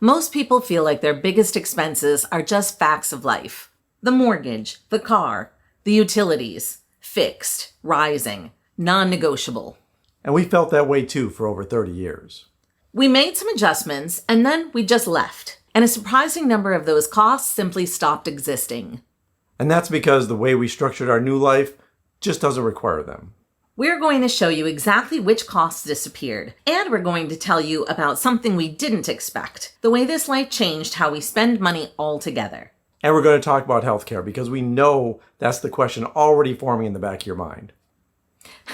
Most people feel like their biggest expenses are just facts of life. The mortgage, the car, the utilities, fixed, rising, non-negotiable. And we felt that way too for over 30 years. We made some adjustments and then we just left. And a surprising number of those costs simply stopped existing. And that's because the way we structured our new life just doesn't require them. We're going to show you exactly which costs disappeared, and we're going to tell you about something we didn't expect, the way this life changed how we spend money altogether. And we're going to talk about healthcare because we know that's the question already forming in the back of your mind.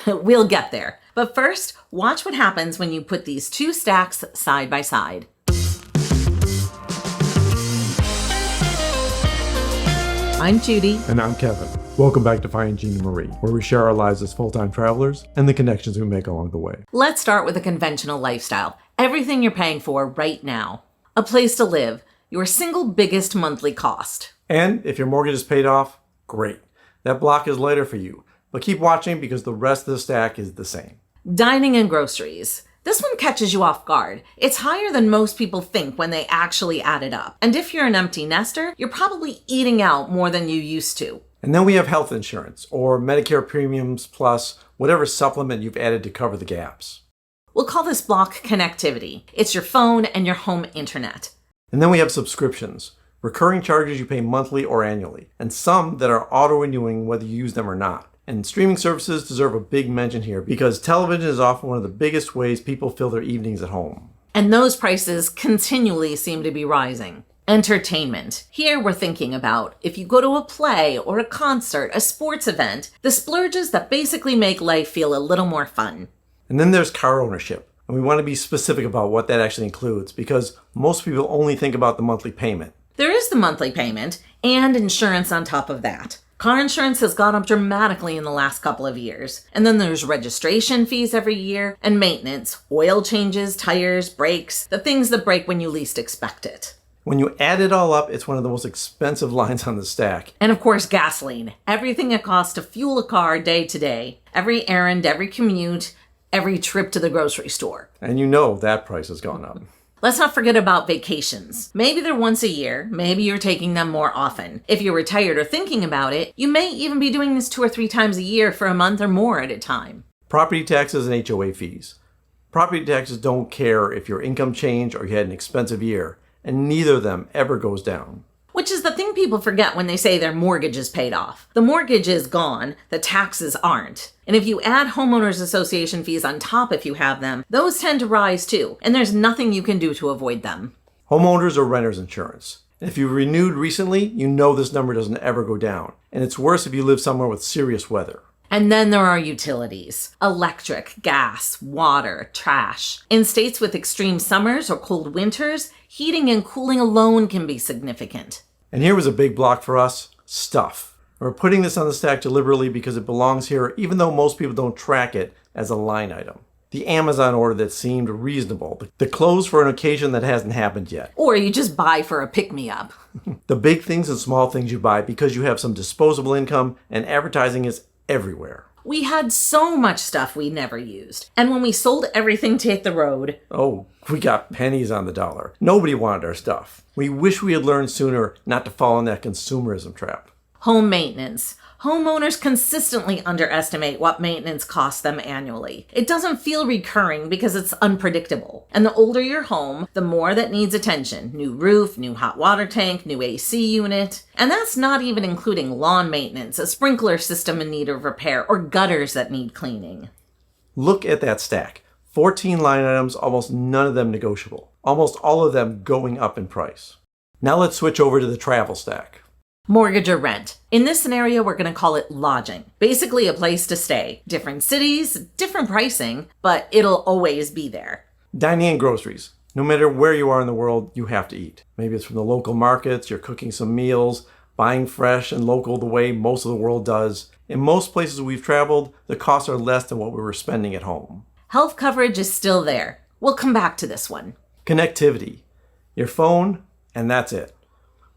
We'll get there. But first, watch what happens when you put these two stacks side by side. I'm Judy. And I'm Kevin. Welcome back to Finding Gina Marie, where we share our lives as full-time travelers and the connections we make along the way. Let's start with a conventional lifestyle. Everything you're paying for right now. A place to live. Your single biggest monthly cost. And if your mortgage is paid off, great. That block is lighter for you. But keep watching because the rest of the stack is the same. Dining and groceries. This one catches you off guard. It's higher than most people think when they actually add it up. And if you're an empty nester, you're probably eating out more than you used to. And then we have health insurance, or Medicare premiums plus whatever supplement you've added to cover the gaps. We'll call this block connectivity. It's your phone and your home internet. And then we have subscriptions, recurring charges you pay monthly or annually, and some that are auto-renewing whether you use them or not. And streaming services deserve a big mention here because television is often one of the biggest ways people fill their evenings at home. And those prices continually seem to be rising. Entertainment. Here we're thinking about if you go to a play or a concert, a sports event, the splurges that basically make life feel a little more fun. And then there's car ownership. And we want to be specific about what that actually includes because most people only think about the monthly payment. There is the monthly payment and insurance on top of that. Car insurance has gone up dramatically in the last couple of years. And then there's registration fees every year and maintenance, oil changes, tires, brakes, the things that break when you least expect it. When you add it all up, it's one of the most expensive lines on the stack. And of course, gasoline. Everything it costs to fuel a car day to day. Every errand, every commute, every trip to the grocery store. And you know that price has gone up. Let's not forget about vacations. Maybe they're once a year. Maybe you're taking them more often. If you're retired or thinking about it, you may even be doing this 2 or 3 times a year for a month or more at a time. Property taxes and HOA fees. Property taxes don't care if your income changed or you had an expensive year. And neither of them ever goes down. Which is the thing people forget when they say their mortgage is paid off. The mortgage is gone, the taxes aren't. And if you add homeowners association fees on top if you have them, those tend to rise too, and there's nothing you can do to avoid them. Homeowners or renters insurance. And if you renewed recently, you know this number doesn't ever go down. And it's worse if you live somewhere with serious weather. And then there are utilities. Electric, gas, water, trash. In states with extreme summers or cold winters, heating and cooling alone can be significant. And here was a big block for us, stuff. We're putting this on the stack deliberately because it belongs here even though most people don't track it as a line item. The Amazon order that seemed reasonable. The clothes for an occasion that hasn't happened yet. Or you just buy for a pick-me-up. The big things and small things you buy because you have some disposable income and advertising is everywhere. We had so much stuff we never used. And when we sold everything to hit the road... Oh, we got pennies on the dollar. Nobody wanted our stuff. We wish we had learned sooner not to fall in that consumerism trap. Home maintenance. Homeowners consistently underestimate what maintenance costs them annually. It doesn't feel recurring because it's unpredictable. And the older your home, the more that needs attention. New roof, new hot water tank, new AC unit. And that's not even including lawn maintenance, a sprinkler system in need of repair, or gutters that need cleaning. Look at that stack. 14 line items, almost none of them negotiable. Almost all of them going up in price. Now let's switch over to the travel stack. Mortgage or rent. In this scenario, we're going to call it lodging. Basically a place to stay. Different cities, different pricing, but it'll always be there. Dining and groceries. No matter where you are in the world, you have to eat. Maybe it's from the local markets, you're cooking some meals, buying fresh and local the way most of the world does. In most places we've traveled, the costs are less than what we were spending at home. Health coverage is still there. We'll come back to this one. Connectivity. Your phone, and that's it.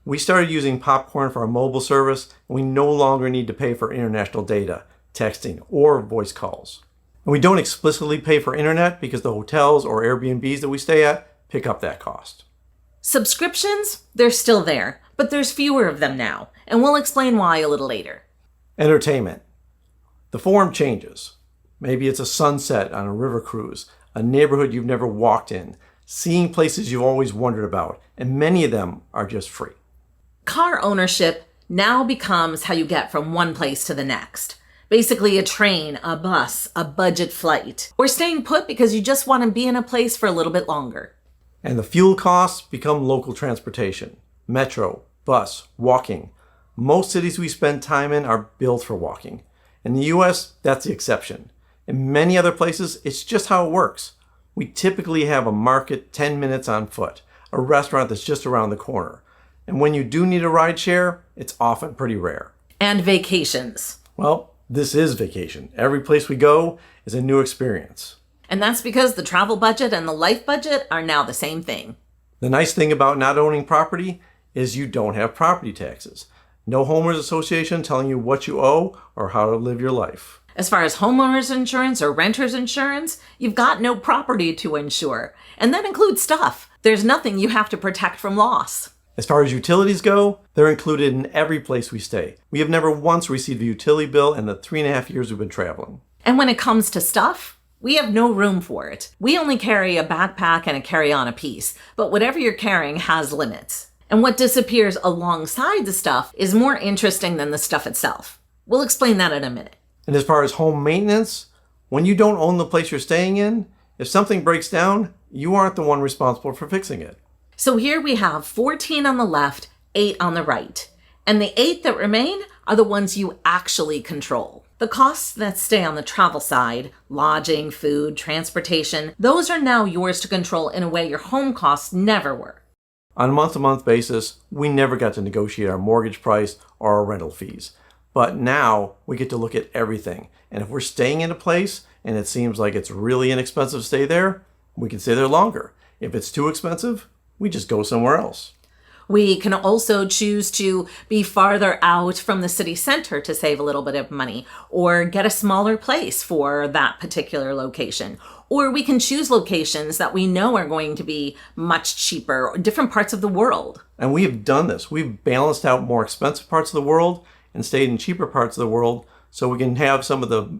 We started using Popcorn for our mobile service, and we no longer need to pay for international data, texting, or voice calls. And we don't explicitly pay for internet because the hotels or Airbnbs that we stay at pick up that cost. Subscriptions, they're still there, but there's fewer of them now, and we'll explain why a little later. Entertainment. The form changes. Maybe it's a sunset on a river cruise, a neighborhood you've never walked in, seeing places you've always wondered about, and many of them are just free. Car ownership now becomes how you get from one place to the next. Basically a train, a bus, a budget flight, or staying put because you just want to be in a place for a little bit longer. And the fuel costs become local transportation. Metro, bus, walking. Most cities we spend time in are built for walking. In the US, that's the exception. In many other places, it's just how it works. We typically have a market 10 minutes on foot, a restaurant that's just around the corner. And when you do need a ride share, it's often pretty rare. And vacations. Well, this is vacation. Every place we go is a new experience. And that's because the travel budget and the life budget are now the same thing. The nice thing about not owning property is you don't have property taxes. No homeowners association telling you what you owe or how to live your life. As far as homeowners insurance or renters insurance, you've got no property to insure. And that includes stuff. There's nothing you have to protect from loss. As far as utilities go, they're included in every place we stay. We have never once received a utility bill in the 3.5 years we've been traveling. And when it comes to stuff, we have no room for it. We only carry a backpack and a carry-on apiece, but whatever you're carrying has limits. And what disappears alongside the stuff is more interesting than the stuff itself. We'll explain that in a minute. And as far as home maintenance, when you don't own the place you're staying in, if something breaks down, you aren't the one responsible for fixing it. So here we have 14 on the left, 8 on the right. And the 8 that remain are the ones you actually control. The costs that stay on the travel side, lodging, food, transportation, those are now yours to control in a way your home costs never were. On a month-to-month basis, we never got to negotiate our mortgage price or our rental fees. But now we get to look at everything. And if we're staying in a place and it seems like it's really inexpensive to stay there, we can stay there longer. If it's too expensive, we just go somewhere else. We can also choose to be farther out from the city center to save a little bit of money, or get a smaller place for that particular location. Or we can choose locations that we know are going to be much cheaper, or different parts of the world. And we have done this. We've balanced out more expensive parts of the world and stayed in cheaper parts of the world so we can have some of the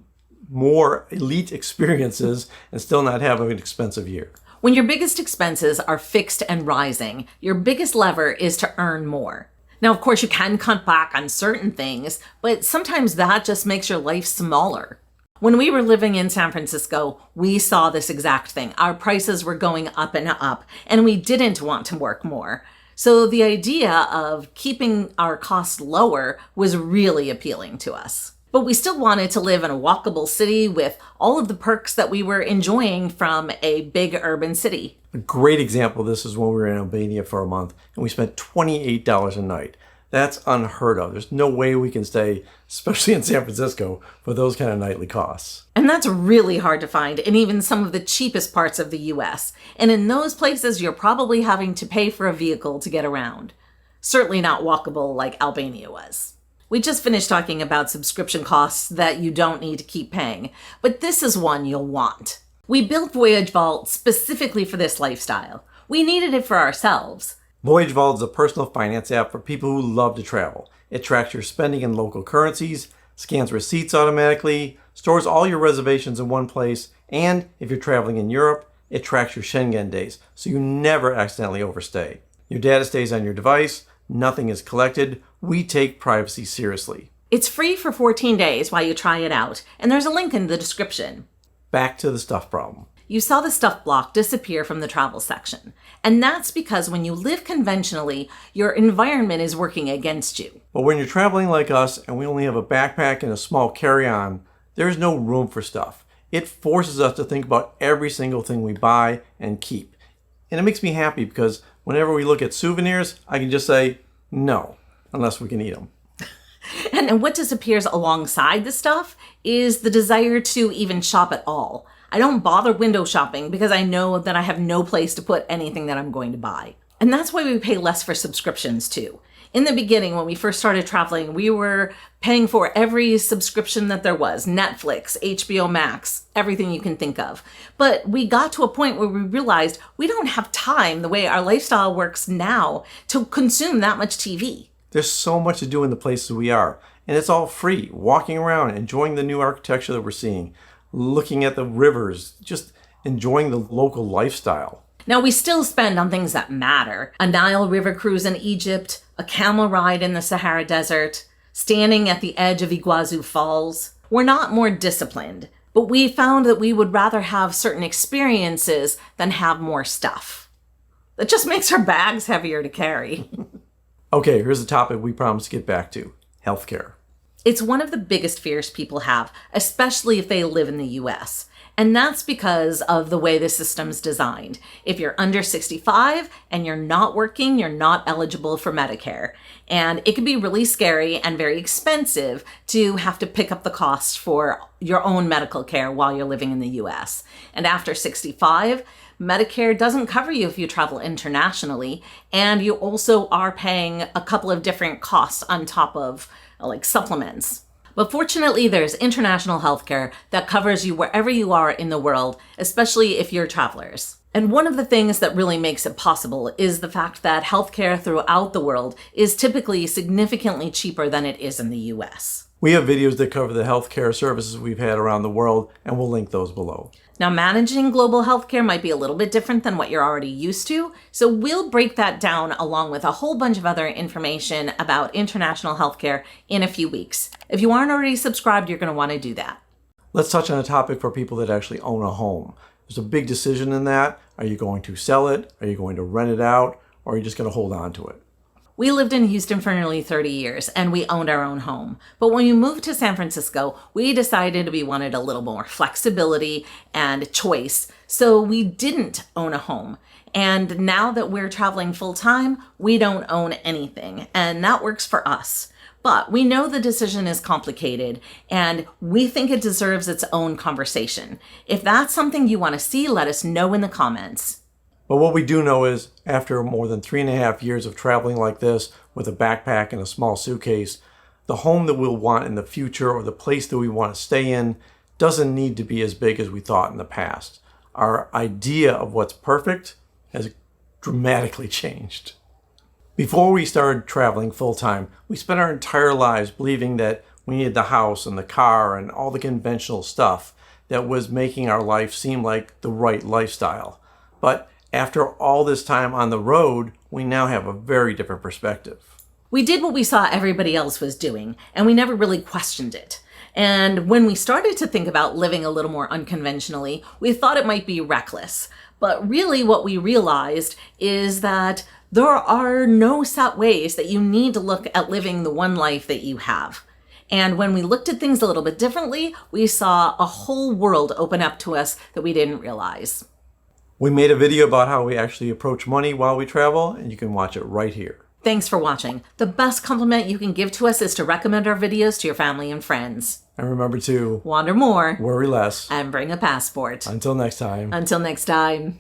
more elite experiences and still not have an expensive year. When your biggest expenses are fixed and rising, your biggest lever is to earn more. Now, of course, you can cut back on certain things, but sometimes that just makes your life smaller. When we were living in San Francisco, we saw this exact thing. Our prices were going up and up, and we didn't want to work more. So the idea of keeping our costs lower was really appealing to us. But we still wanted to live in a walkable city with all of the perks that we were enjoying from a big urban city. A great example of this is when we were in Albania for a month and we spent $28 a night. That's unheard of. There's no way we can stay, especially in San Francisco, for those kind of nightly costs. And that's really hard to find in even some of the cheapest parts of the US. And in those places, you're probably having to pay for a vehicle to get around. Certainly not walkable like Albania was. We just finished talking about subscription costs that you don't need to keep paying, but this is one you'll want. We built Voyage Vault specifically for this lifestyle. We needed it for ourselves. Voyage Vault is a personal finance app for people who love to travel. It tracks your spending in local currencies, scans receipts automatically, stores all your reservations in one place, and if you're traveling in Europe, it tracks your Schengen days, so you never accidentally overstay. Your data stays on your device, nothing is collected. We take privacy seriously. It's free for 14 days while you try it out, and there's a link in the description. Back to the stuff problem. You saw the stuff block disappear from the travel section, and that's because when you live conventionally, your environment is working against you. But when you're traveling like us and we only have a backpack and a small carry-on, there's no room for stuff. It forces us to think about every single thing we buy and keep. And it makes me happy because whenever we look at souvenirs, I can just say, no, unless we can eat them. And what disappears alongside the stuff is the desire to even shop at all. I don't bother window shopping because I know that I have no place to put anything that I'm going to buy. And that's why we pay less for subscriptions too. In the beginning, when we first started traveling, we were paying for every subscription that there was, Netflix, HBO Max, everything you can think of. But we got to a point where we realized we don't have time the way our lifestyle works now to consume that much TV. There's so much to do in the places we are, and it's all free. Walking around, enjoying the new architecture that we're seeing, looking at the rivers, just enjoying the local lifestyle. Now, we still spend on things that matter. A Nile River cruise in Egypt, a camel ride in the Sahara Desert, standing at the edge of Iguazu Falls. We're not more disciplined, but we found that we would rather have certain experiences than have more stuff. That just makes our bags heavier to carry. Okay, here's a topic we promised to get back to: healthcare. It's one of the biggest fears people have, especially if they live in the US. And that's because of the way the system's designed. If you're under 65 and you're not working, you're not eligible for Medicare. And it can be really scary and very expensive to have to pick up the cost for your own medical care while you're living in the US. And after 65, Medicare doesn't cover you if you travel internationally. And you also are paying a couple of different costs on top of like supplements. But fortunately, there's international healthcare that covers you wherever you are in the world, especially if you're travelers. And one of the things that really makes it possible is the fact that healthcare throughout the world is typically significantly cheaper than it is in the US. We have videos that cover the healthcare services we've had around the world, and we'll link those below. Now, managing global healthcare might be a little bit different than what you're already used to, so we'll break that down along with a whole bunch of other information about international healthcare in a few weeks. If you aren't already subscribed, you're going to want to do that. Let's touch on a topic for people that actually own a home. There's a big decision in that. Are you going to sell it? Are you going to rent it out? Or are you just going to hold on to it? We lived in Houston for nearly 30 years and we owned our own home. But when we moved to San Francisco, we decided we wanted a little more flexibility and choice. So we didn't own a home. And now that we're traveling full time, we don't own anything. And that works for us. But we know the decision is complicated and we think it deserves its own conversation. If that's something you want to see, let us know in the comments. But what we do know is, after more than 3.5 years of traveling like this with a backpack and a small suitcase, the home that we'll want in the future or the place that we want to stay in doesn't need to be as big as we thought in the past. Our idea of what's perfect has dramatically changed. Before we started traveling full-time, we spent our entire lives believing that we needed the house and the car and all the conventional stuff that was making our life seem like the right lifestyle. But after all this time on the road, we now have a very different perspective. We did what we saw everybody else was doing, and we never really questioned it. And when we started to think about living a little more unconventionally, we thought it might be reckless. But really what we realized is that there are no set ways that you need to look at living the one life that you have. And when we looked at things a little bit differently, we saw a whole world open up to us that we didn't realize. We made a video about how we actually approach money while we travel, and you can watch it right here. Thanks for watching. The best compliment you can give to us is to recommend our videos to your family and friends. And remember to wander more, worry less, and bring a passport. Until next time. Until next time.